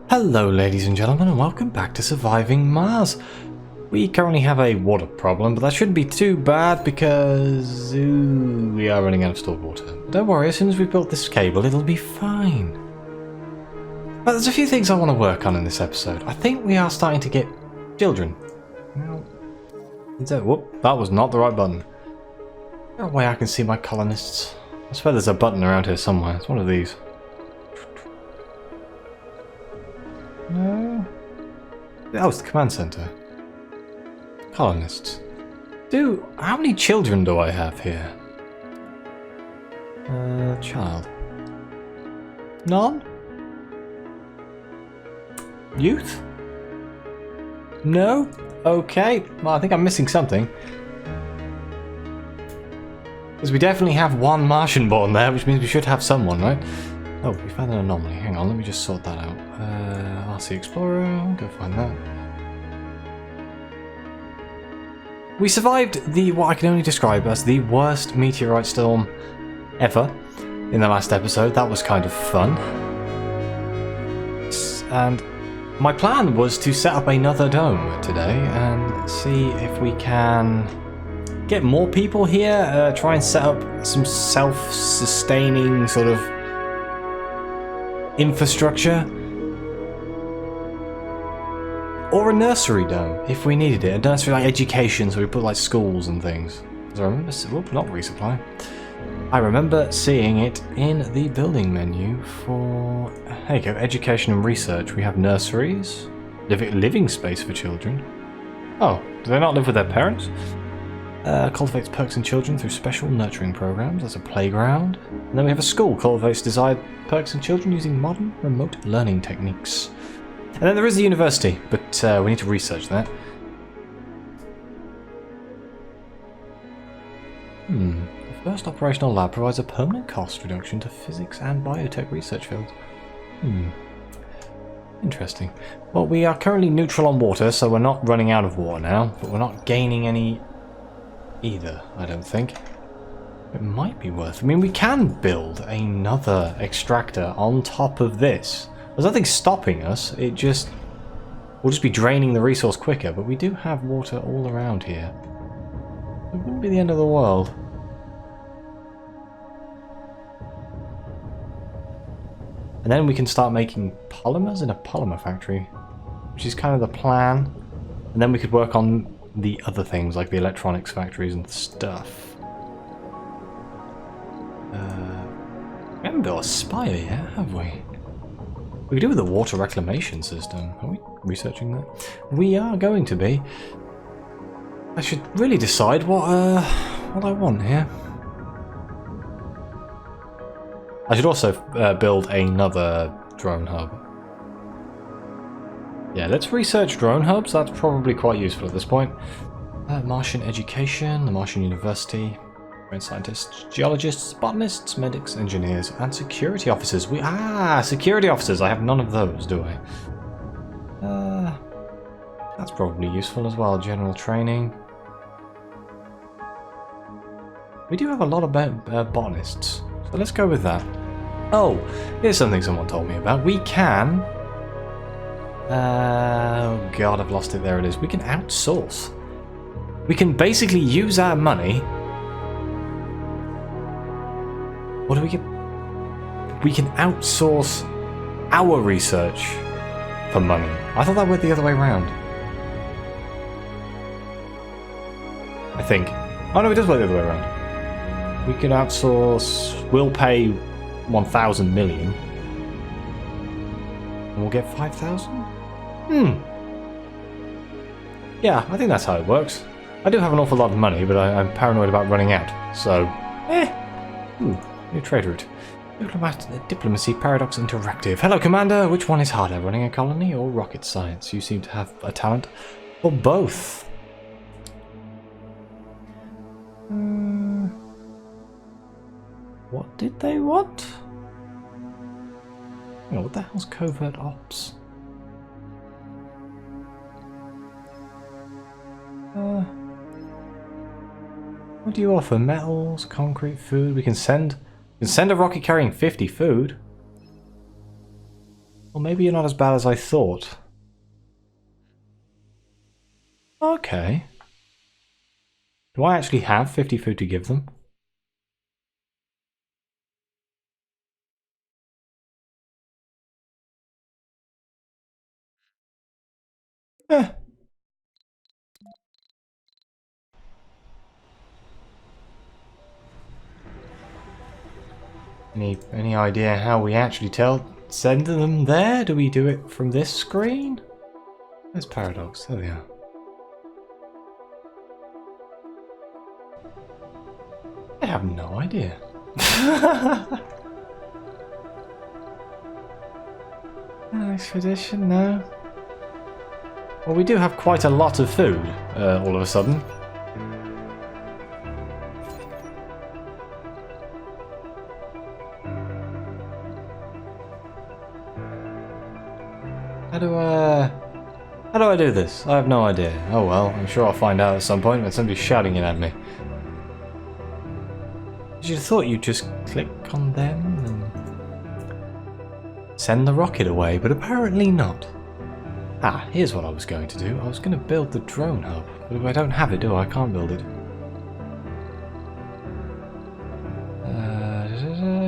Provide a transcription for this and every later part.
Hello ladies and gentlemen, and welcome back to Surviving Mars. We currently have a water problem, but that shouldn't be too bad because we are running out of stored water. Don't worry, as soon as we've built this cable, it'll be fine. But there's a few things I want to work on in this episode. I think we are starting to get children. Whoop, that was not the right button. Is there a way I can see my colonists? I swear there's a button around here somewhere. It's one of these. No. Oh, it's the command center. Colonists. How many children do I have here? Child. None? Youth? No? Okay. Well, I think I'm missing something. Because we definitely have one Martian born there, which means we should have someone, right? Oh, we found an anomaly. Hang on, let me just sort that out. RC Explorer, I'll go find that. We survived what I can only describe as the worst meteorite storm ever in the last episode. That was kind of fun. And my plan was to set up another dome today and see if we can get more people here, try and set up some self-sustaining sort of infrastructure, or a nursery dome if we needed it. A nursery like education, so we put like schools and things. I remember, not resupply. I remember seeing it in the building menu for, there you go, education and research. We have nurseries, living space for children. Oh, do they not live with their parents? Cultivates perks in children through special nurturing programs. That's a playground. And then we have a school. Cultivates desired perks in children using modern remote learning techniques. And then there is the university, but we need to research that. The first operational lab provides a permanent cost reduction to physics and biotech research fields. Interesting. Well, we are currently neutral on water, so we're not running out of water now, but we're not gaining any either, I don't think. It might be worth. I mean, we can build another extractor on top of this. There's nothing stopping us. We'll just be draining the resource quicker, but we do have water all around here. It wouldn't be the end of the world. And then we can start making polymers in a polymer factory, which is kind of the plan. And then we could work on the other things like the electronics factories and stuff. We haven't built a spire yet, have we? We could do with a water reclamation system. Are we researching that? We are going to be. I should really decide what I want here. I should also build another drone hub. Yeah, let's research drone hubs. That's probably quite useful at this point. Martian education, the Martian University, brain scientists, geologists, botanists, medics, engineers, and security officers. Security officers. I have none of those, do I? That's probably useful as well. General training. We do have a lot of botanists, so let's go with that. Oh, here's something someone told me about. We can. Oh god, I've lost it. There it is. We can outsource. We can basically use our money. What do we get? We can outsource our research for money. I thought that went the other way around. I think. Oh no, it does work the other way around. We can outsource. We'll pay 1,000 million. And we'll get 5,000? Yeah, I think that's how it works. I do have an awful lot of money, but I'm paranoid about running out, so... new trade route. Diplomacy Paradox Interactive. Hello, Commander! Which one is harder, running a colony or rocket science? You seem to have a talent for both. What did they want? Oh, what the hell's covert ops? What do you offer? Metals, concrete, food. We can send a rocket carrying 50 food. Well, maybe you're not as bad as I thought. Okay. Do I actually have 50 food to give them? Eh. Any idea how we actually send them there? Do we do it from this screen? There's Paradox. There they are. I have no idea. Expedition, no. Well, we do have quite a lot of food, all of a sudden. How do I do this? I have no idea. Oh well, I'm sure I'll find out at some point when somebody's shouting it at me. You'd have thought you'd just click on them and send the rocket away, but apparently not. Ah, here's what I was going to do. I was going to build the drone hub, but if I don't have it, I can't build it.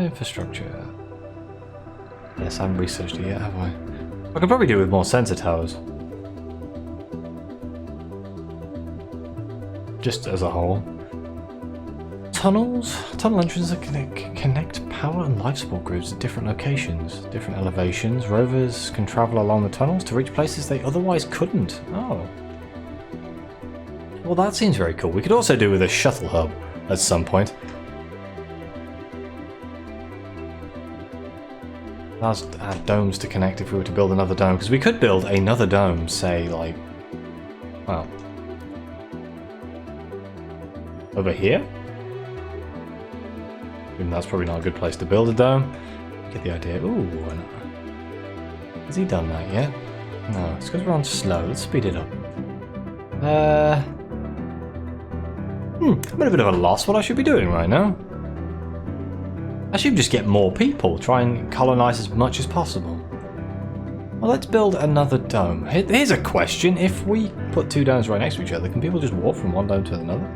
Infrastructure. Yes, I haven't researched it yet, have I? I could probably do it with more sensor towers. Just as a whole. Tunnels? Tunnel entrances that connect power and life support grids at different locations, different elevations. Rovers can travel along the tunnels to reach places they otherwise couldn't. Oh. Well, that seems very cool. We could also do with a shuttle hub at some point. Let's add domes to connect if we were to build another dome, because we could build another dome, say, like, well, over here? Even that's probably not a good place to build a dome. Get the idea. Ooh, has he done that yet? No, it's because we're on slow. Let's speed it up. I'm at a bit of a loss what I should be doing right now. I should just get more people, try and colonize as much as possible. Well, let's build another dome. Here's a question. If we put two domes right next to each other, can people just walk from one dome to another?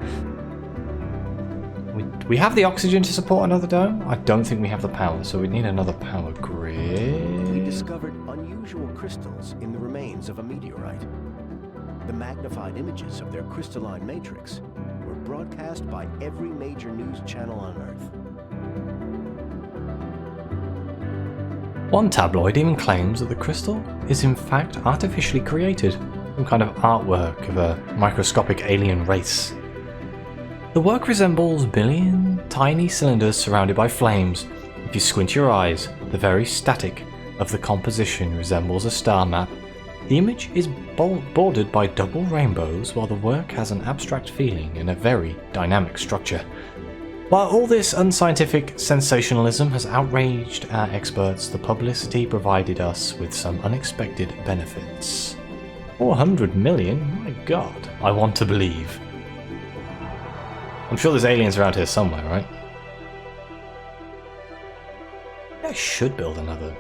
We have the oxygen to support another dome. I don't think we have the power, so we need another power grid. We discovered unusual crystals in the remains of a meteorite. The magnified images of their crystalline matrix were broadcast by every major news channel on Earth. One tabloid even claims that the crystal is in fact artificially created, some kind of artwork of a microscopic alien race. The work resembles million tiny cylinders surrounded by flames. If you squint your eyes, the very static of the composition resembles a star map. The image is bordered by double rainbows, while the work has an abstract feeling and a very dynamic structure. While all this unscientific sensationalism has outraged our experts, the publicity provided us with some unexpected benefits. 400 million? My god, I want to believe. I'm sure there's aliens around here somewhere, right? I should build another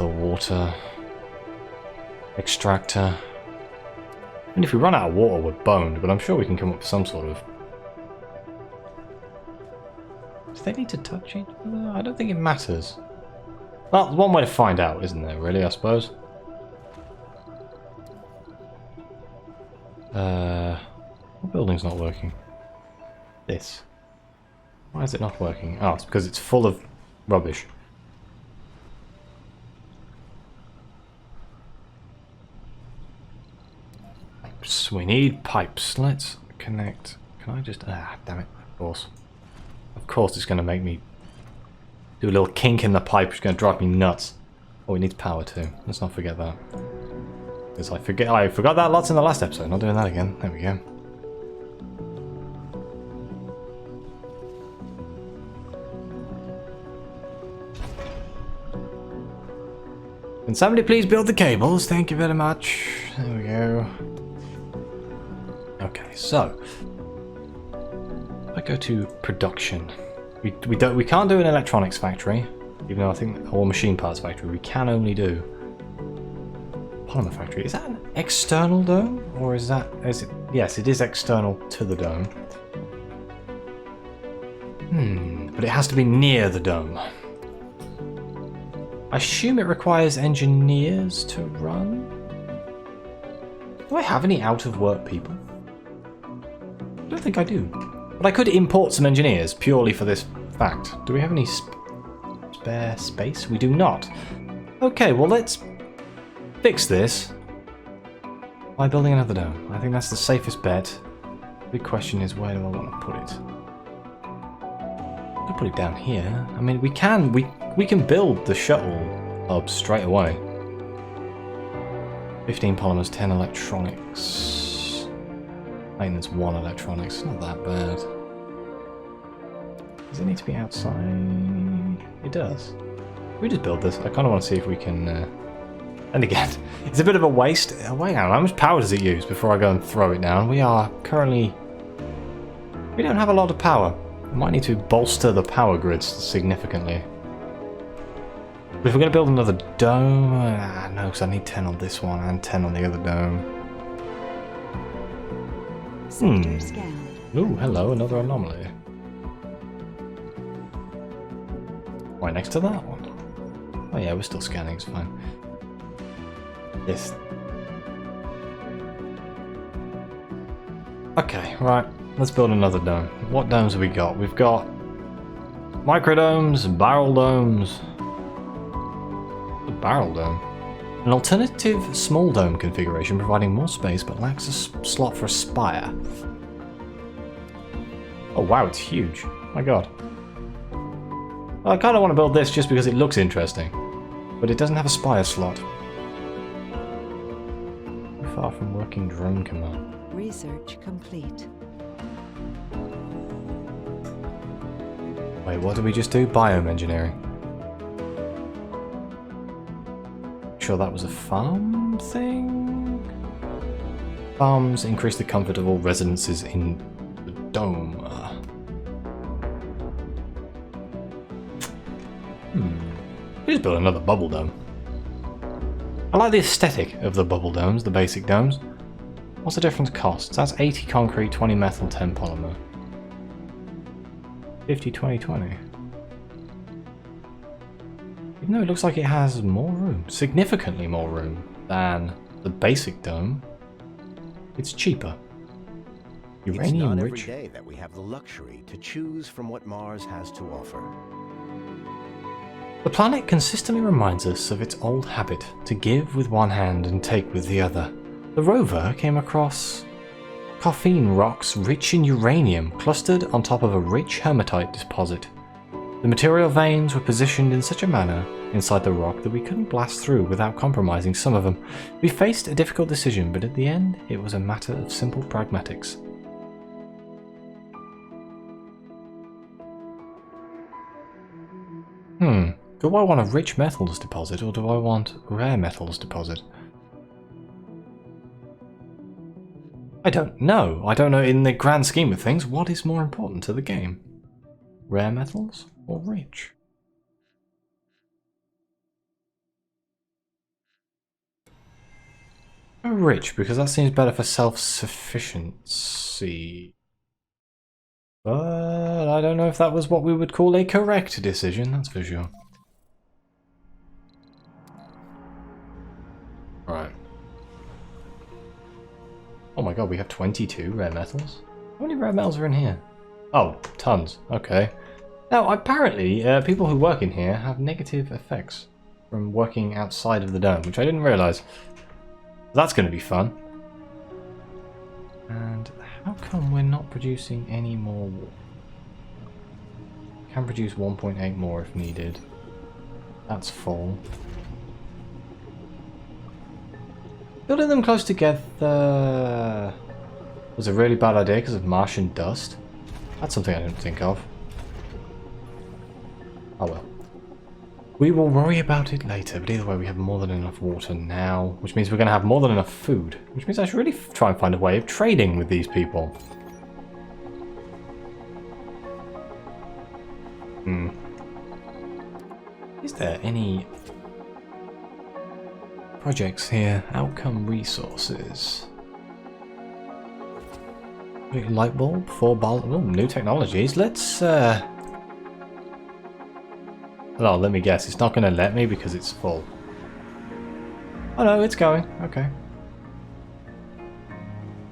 water extractor. I mean, if we run out of water, we're boned, but I'm sure we can come up with some sort of... Do they need to touch each other? I don't think it matters. Well, there's one way to find out, isn't there, really, I suppose? What building's not working? This. Why is it not working? Oh, it's because it's full of rubbish. Pipes. We need pipes. Let's connect. Can I just... Ah, damn it. Of course. Of course it's going to make me do a little kink in the pipe, which is going to drive me nuts. Oh, it needs power too. Let's not forget that. Because I forgot that lots in the last episode. Not doing that again. There we go. Can somebody please build the cables? Thank you very much. There we go. Okay, so I go to production. We can't do an electronics factory Even though I think all machine parts factory we can only do polymer factory. Is that an external dome, or is it? Yes, it is external to the dome. But it has to be near the dome. I assume it requires engineers to run. Do I have any out of work people? I don't think I do. But I could import some engineers purely for this fact. Do we have any spare space? We do not. Okay, well let's fix this by building another dome. I think that's the safest bet. Big question is, where do I want to put it? I could put it down here. I mean, we can build the shuttle hub straight away. 15 polymers, 10 electronics. Maintenance 1 electronics. Not that bad. Does it need to be outside? It does. We just build this. I kind of want to see if we can. And again, it's a bit of a waste. Wait, how much power does it use before I go and throw it down? We are currently. We don't have a lot of power. We might need to bolster the power grids significantly. But if we're going to build another dome, no, because I need 10 on this one and 10 on the other dome. Ooh, hello, another anomaly. Right next to that one. Oh yeah, we're still scanning, it's fine. Yes. Okay, right. Let's build another dome. What domes have we got? We've got microdomes, barrel domes. A barrel dome. An alternative small dome configuration providing more space but lacks a slot for a spire. Oh wow, it's huge. My god. Well, I kind of want to build this just because it looks interesting. But it doesn't have a spire slot. Too far from working drone command. Research complete. Wait, what did we just do? Biome engineering. Sure that was a farm thing? Farms increase the comfort of all residences in the dome. We just build another bubble dome. I like the aesthetic of the bubble domes, the basic domes. What's the difference cost? That's 80 concrete, 20 metal, 10 polymer. 50, 20, 20. Even though it looks like it has more room, significantly more room than the basic dome, it's cheaper. Uranium It's not rich. every day that we have the luxury to choose from what Mars has to offer. The planet consistently reminds us of its old habit to give with one hand and take with the other. The rover came across caffeine rocks rich in uranium clustered on top of a rich hematite deposit. The material veins were positioned in such a manner inside the rock that we couldn't blast through without compromising some of them. We faced a difficult decision, but at the end it was a matter of simple pragmatics. Do I want a rich metals deposit or do I want rare metals deposit? I don't know. I don't know in the grand scheme of things what is more important to the game. Rare metals or rich? Oh, rich, because that seems better for self-sufficiency. But I don't know if that was what we would call a correct decision, that's for sure. Right. Oh my god, we have 22 rare metals? How many rare metals are in here? Oh, tons. Okay. Now, apparently, people who work in here have negative effects from working outside of the dome, which I didn't realise. That's going to be fun. And how come we're not producing any more water? Can produce 1.8 more if needed. That's full. Building them close together was a really bad idea because of Martian dust. That's something I didn't think of. Oh well. We will worry about it later, but either way we have more than enough water now, which means we're going to have more than enough food, which means I should really try and find a way of trading with these people. Is there any projects here? Outcome resources. Light bulb, 4 bulb. Oh, new technologies. Let's oh, let me guess. It's not going to let me because it's full. Oh no, it's going. Okay.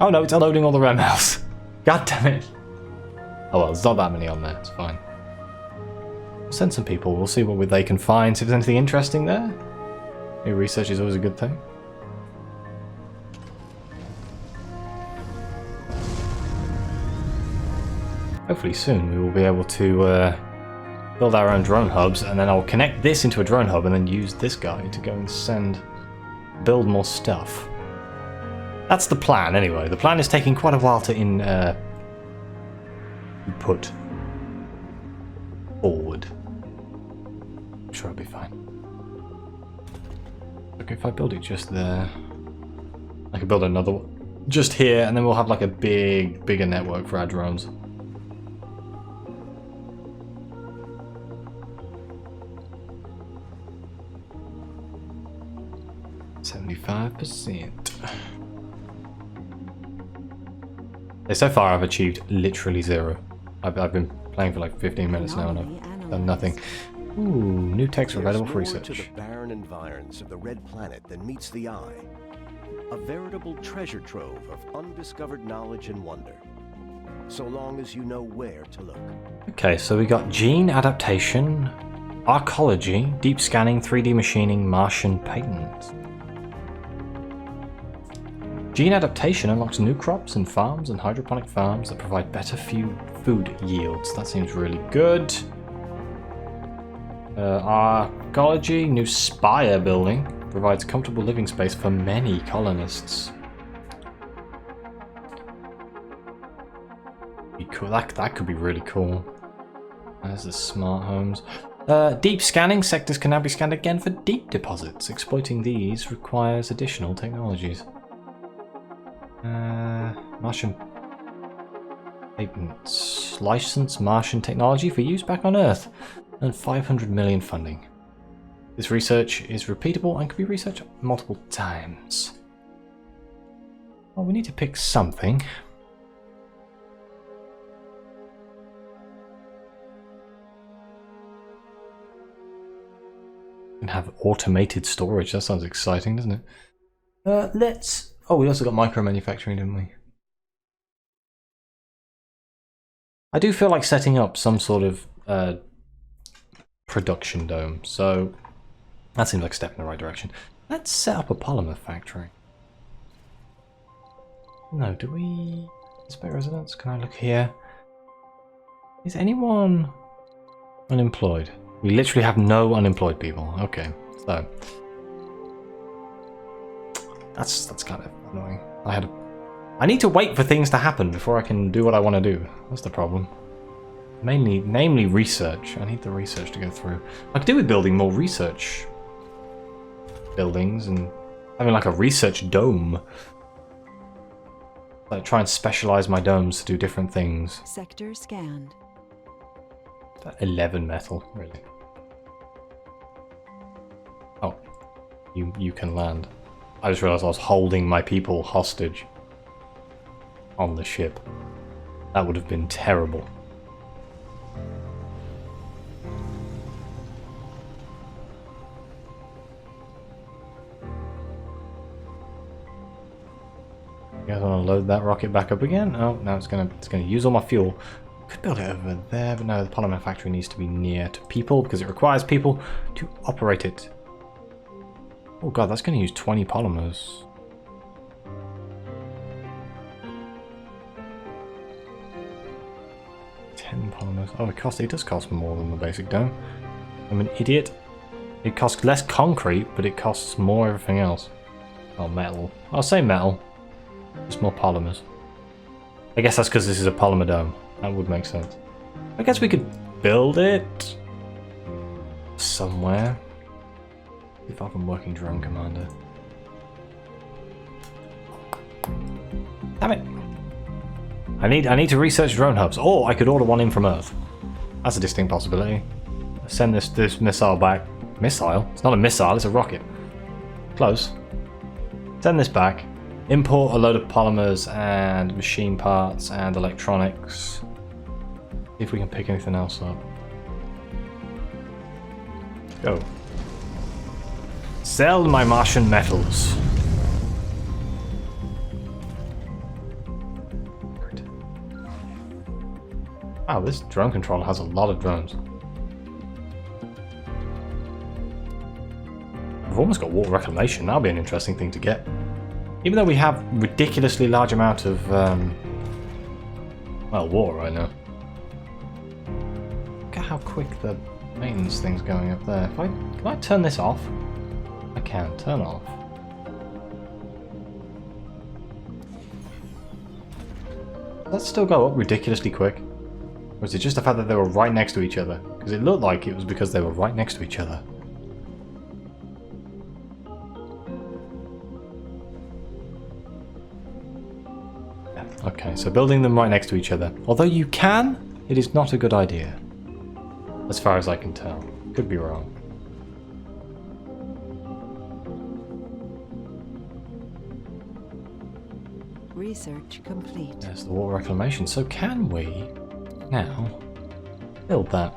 Oh no, it's unloading all the RAM house. God damn it. Oh well, there's not that many on there. It's fine. We'll send some people. We'll see what they can find. See if there's anything interesting there. New research is always a good thing. Hopefully soon we will be able to build our own drone hubs, and then I'll connect this into a drone hub and then use this guy to go and build more stuff. That's the plan anyway. The plan is taking quite a while to put forward. I'm sure I'll be fine. Okay, if I build it just there, I could build another one just here, and then we'll have like a bigger network for our drones. %. So far I've achieved literally 0. I've been playing for like 15 minutes now and I've done nothing. Ooh, new text available for research. There's more to the barren environs of the red planet than meets the eye. A veritable treasure trove of undiscovered knowledge and wonder. So long as you know where to look. Okay, so we got gene adaptation, archaeology, deep scanning, 3D machining, Martian patents. Gene adaptation unlocks new crops and farms and hydroponic farms that provide better food yields. That seems really good. Archaeology, new spire building, provides comfortable living space for many colonists. Be cool. That could be really cool. There's the smart homes. Deep scanning, sectors can now be scanned again for deep deposits. Exploiting these requires additional technologies. Martian patents. License Martian technology for use back on Earth. And 500 million funding. This research is repeatable and can be researched multiple times. Well, we need to pick something. And have automated storage. That sounds exciting, doesn't it? Let's... Oh, we also got micro manufacturing, didn't we? I do feel like setting up some sort of production dome, so that seems like a step in the right direction. Let's set up a polymer factory. No, do we... Spare residence? Can I look here? Is anyone unemployed? We literally have no unemployed people. Okay, so that's kind of annoying. I need to wait for things to happen before I can do what I want to do. That's the problem. Namely research. I need the research to go through. I could do with building more research buildings and having like a research dome. Like try and specialize my domes to do different things. Sector scanned. 11 metal, really. Oh, you can land. I just realized I was holding my people hostage on the ship. That would have been terrible. You guys want to load that rocket back up again? Oh, no, it's gonna use all my fuel. Could build it over there, but no, the polymer factory needs to be near to people because it requires people to operate it. Oh god, that's going to use 20 polymers. Polymers. Oh, it does cost more than the basic dome. I'm an idiot. It costs less concrete, but it costs more everything else. Oh, metal. I'll say metal. Just more polymers. I guess that's because this is a polymer dome. That would make sense. I guess we could build it somewhere. If I'm working drone commander. Damn it! I need to research drone hubs, or I could order one in from Earth. That's a distinct possibility. Send this missile back Missile? It's not a missile, it's a rocket. Close. Send this back. Import a load of polymers and machine parts and electronics. See if we can pick anything else up. Go. Sell my Martian metals. Wow, this drone controller has a lot of drones. We've almost got water reclamation. That'll be an interesting thing to get. Even though we have ridiculously large amount of well, water right now. Look at how quick the maintenance thing's going up there. Can I turn this off? I can. Turn off. Does that still go up ridiculously quick? Or is it just the fact that they were right next to each other? Because it looked like it was because they were right next to each other. Yeah, okay, so building them right next to each other. Although you can, it is not a good idea. As far as I can tell. Could be wrong. Research complete. There's the water reclamation. So can we now build that?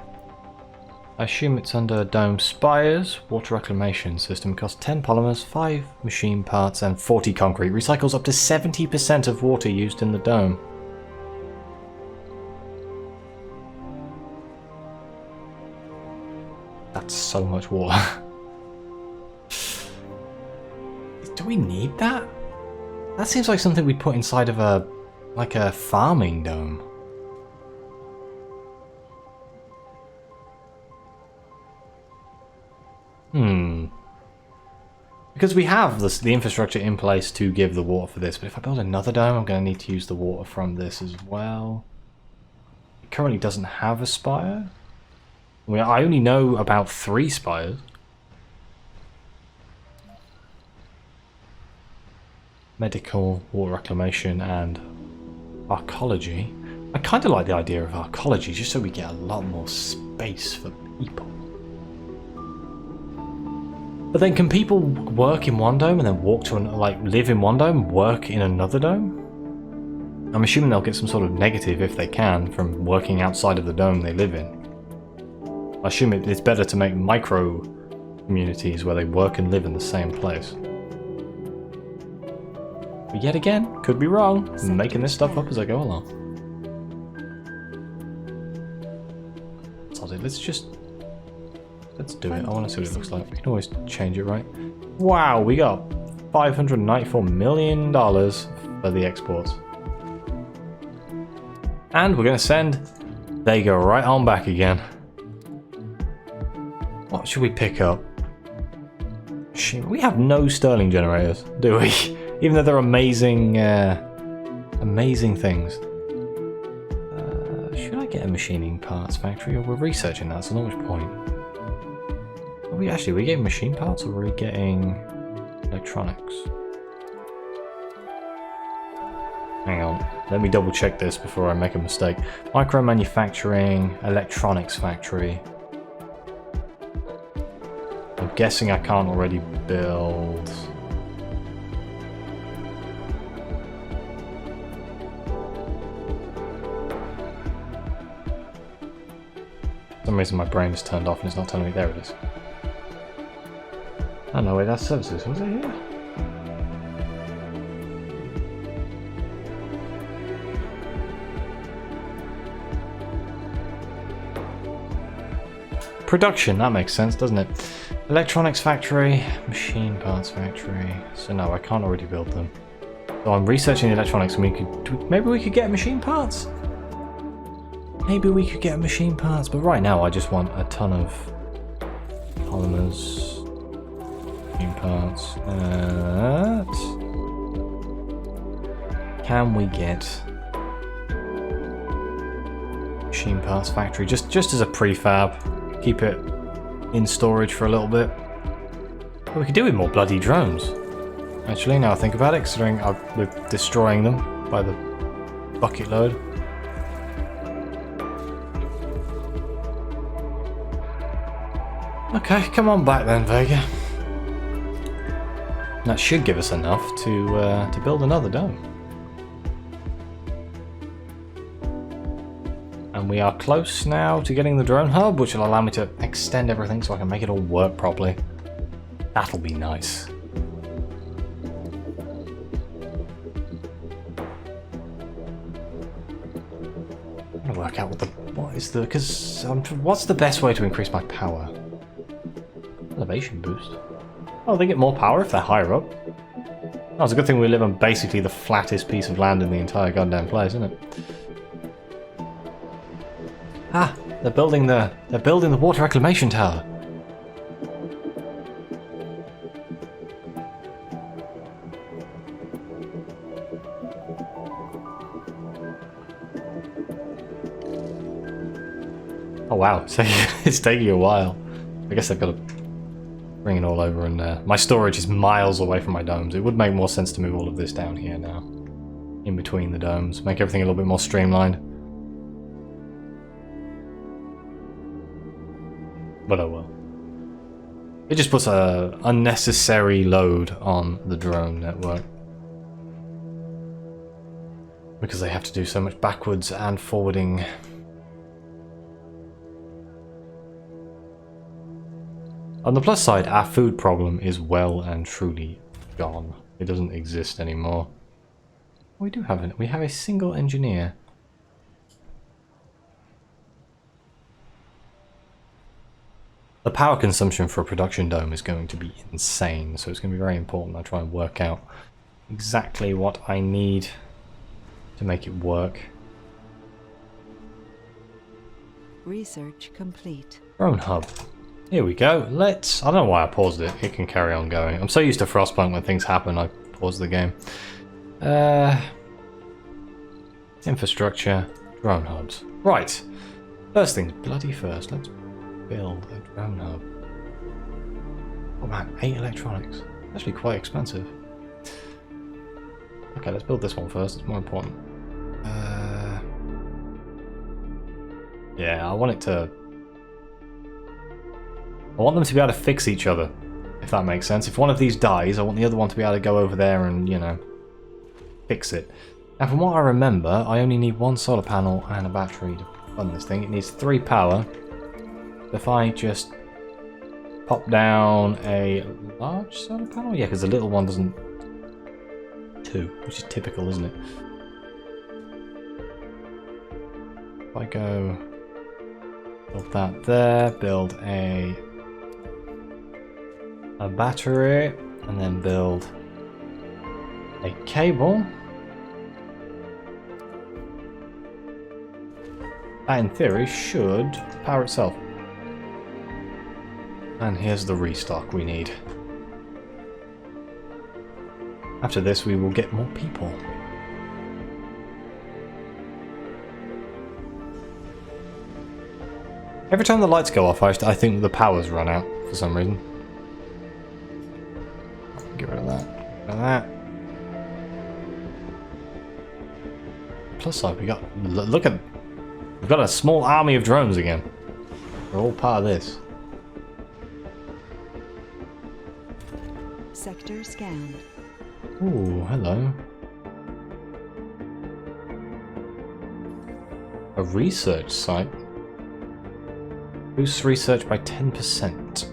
I assume it's under Dome Spires. Water reclamation system costs 10 polymers, 5 machine parts, and 40 concrete. Recycles up to 70% of water used in the dome. That's so much water. Do we need that? That seems like something we'd put inside of a farming dome. Because we have the infrastructure in place to give the water for this, but if I build another dome, I'm going to need to use the water from this as well. It currently doesn't have a spire. I only know about 3 spires. Medical, water reclamation, and archaeology. I kind of like the idea of archaeology, just so we get a lot more space for people. But then can people work in one dome and then walk to live in one dome, work in another dome? I'm assuming they'll get some sort of negative if they can from working outside of the dome they live in. I assume it's better to make micro communities where they work and live in the same place. But yet again, could be wrong. I'm making this stuff up as I go along. Let's do it. I want to see what it looks like. We can always change it, right? Wow, we got $594 million for the exports. And we're going to send. They go right on back again. What should we pick up? We have no Sterling generators, do we? Even though they're amazing, amazing things. Should I get a machining parts factory? Or we're researching that, so not much point. Are we getting machine parts or are we getting electronics? Hang on, let me double check this before I make a mistake. Micro manufacturing, electronics factory. I'm guessing I can't already build. For some reason my brain is turned off and it's not telling me. There it is. Oh no, wait, that's services. Was it here? Production, that makes sense, doesn't it? Electronics factory, machine parts factory. So no, I can't already build them. So I'm researching the electronics and maybe we could get machine parts? Maybe we could get machine parts, but right now I just want a ton of polymers. Parts. Can we get machine parts factory just as a prefab? Keep it in storage for a little bit. But we could do with more bloody drones. Actually, now I think about it, considering we're destroying them by the bucket load. Okay, come on back then, Vega. That should give us enough to build another dome. And we are close now to getting the drone hub, which will allow me to extend everything so I can make it all work properly. That'll be nice. I'm gonna work out what's the best way to increase my power? Elevation boost. Oh, they get more power if they're higher up. Oh, it's a good thing we live on basically the flattest piece of land in the entire goddamn place, isn't it? Ah, they're building the water reclamation tower. Oh wow, so it's taking a while. I guess they've got to bring it all over, and my storage is miles away from my domes. It would make more sense to move all of this down here now, in between the domes, make everything a little bit more streamlined. But oh well. It just puts a unnecessary load on the drone network, because they have to do so much backwards and forwarding. On the plus side, our food problem is well and truly gone. It doesn't exist anymore. We do have it. We have a single engineer. The power consumption for a production dome is going to be insane, so it's going to be very important I try and work out exactly what I need to make it work. Research complete. Drone hub. Here we go. I don't know why I paused it. It can carry on going. I'm so used to Frostpunk, when things happen, I pause the game. Infrastructure. Drone hubs. Right. First things bloody first. Let's build a drone hub. Oh man, 8 electronics. Actually quite expensive. Okay, let's build this one first. It's more important. Yeah, I want them to be able to fix each other, if that makes sense. If one of these dies, I want the other one to be able to go over there and, you know, fix it. Now, from what I remember, I only need 1 solar panel and a battery to run this thing. It needs 3 power. If I just pop down a large solar panel? Yeah, because the little one doesn't... 2, which is typical, isn't it? If I go... build that there, build a battery, and then build a cable. That, in theory, should power itself. And here's the restock we need. After this, we will get more people. Every time the lights go off, I think the power's run out for some reason. Get rid of that. Get rid of that. Plus side, we've got a small army of drones again. They're all part of this. Sector scanned. Ooh, hello. A research site. Boosts research by 10%.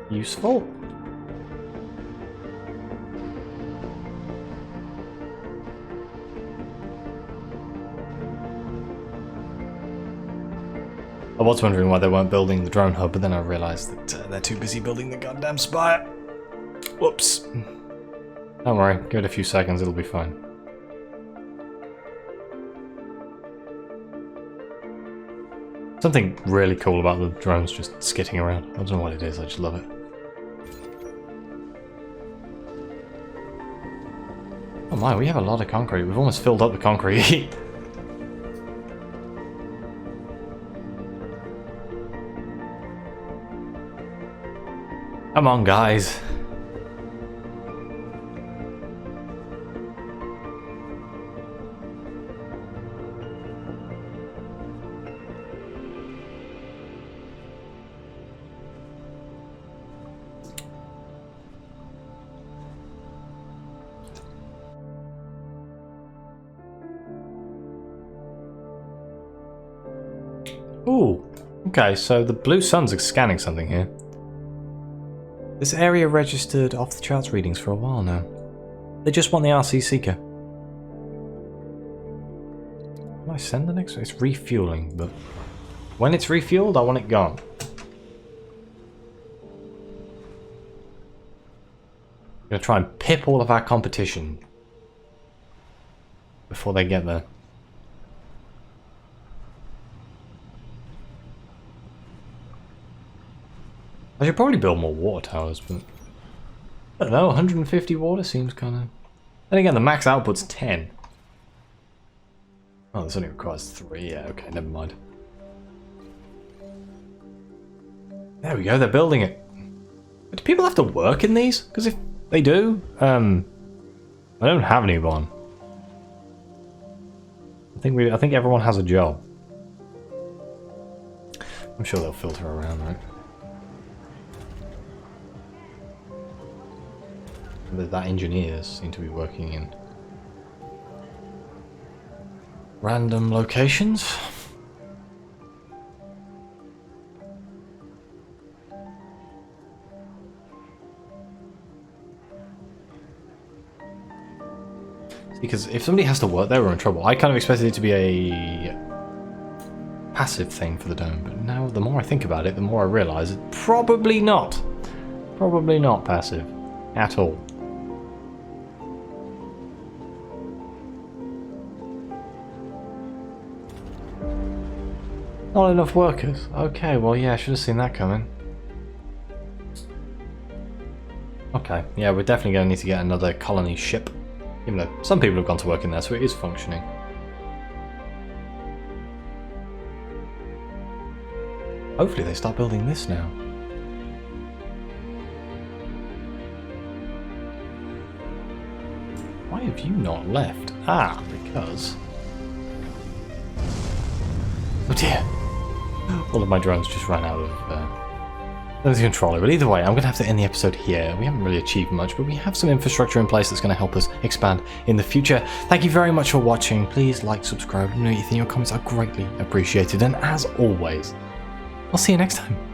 Useful. I was wondering why they weren't building the drone hub, but then I realised that they're too busy building the goddamn spire. Whoops. Don't worry, give it a few seconds, it'll be fine. Something really cool about the drones just skitting around. I don't know what it is, I just love it. Oh my, we have a lot of concrete. We've almost filled up the concrete. Come on, guys. Ooh, okay, so the blue suns are scanning something here. This area registered off the charts readings for a while now. They just want the RC Seeker. Can I send the next one? It's refueling, but when it's refueled, I want it gone. I'm going to try and pip all of our competition before they get there. I should probably build more water towers, but I don't know, 150 water seems kind of... Then again, the max output's 10. Oh, this only requires 3, yeah, okay, never mind. There we go, they're building it. But do people have to work in these? Because if they do, I don't have anyone. I think everyone has a job. I'm sure they'll filter around, right? That engineers seem to be working in random locations. Because if somebody has to work there, we're in trouble. I kind of expected it to be a passive thing for the dome, but now the more I think about it, the more I realise it's probably not. Probably not passive at all. Not enough workers. Okay, well, yeah, I should have seen that coming. Okay, yeah, we're definitely going to need to get another colony ship. Even though some people have gone to work in there, so it is functioning. Hopefully they start building this now. Why have you not left? Ah, because... Oh dear. All of my drones just ran out of the controller. But either way, I'm going to have to end the episode here. We haven't really achieved much, but we have some infrastructure in place that's going to help us expand in the future. Thank you very much for watching. Please like, subscribe, let me know what you think. Your comments are greatly appreciated. And as always, I'll see you next time.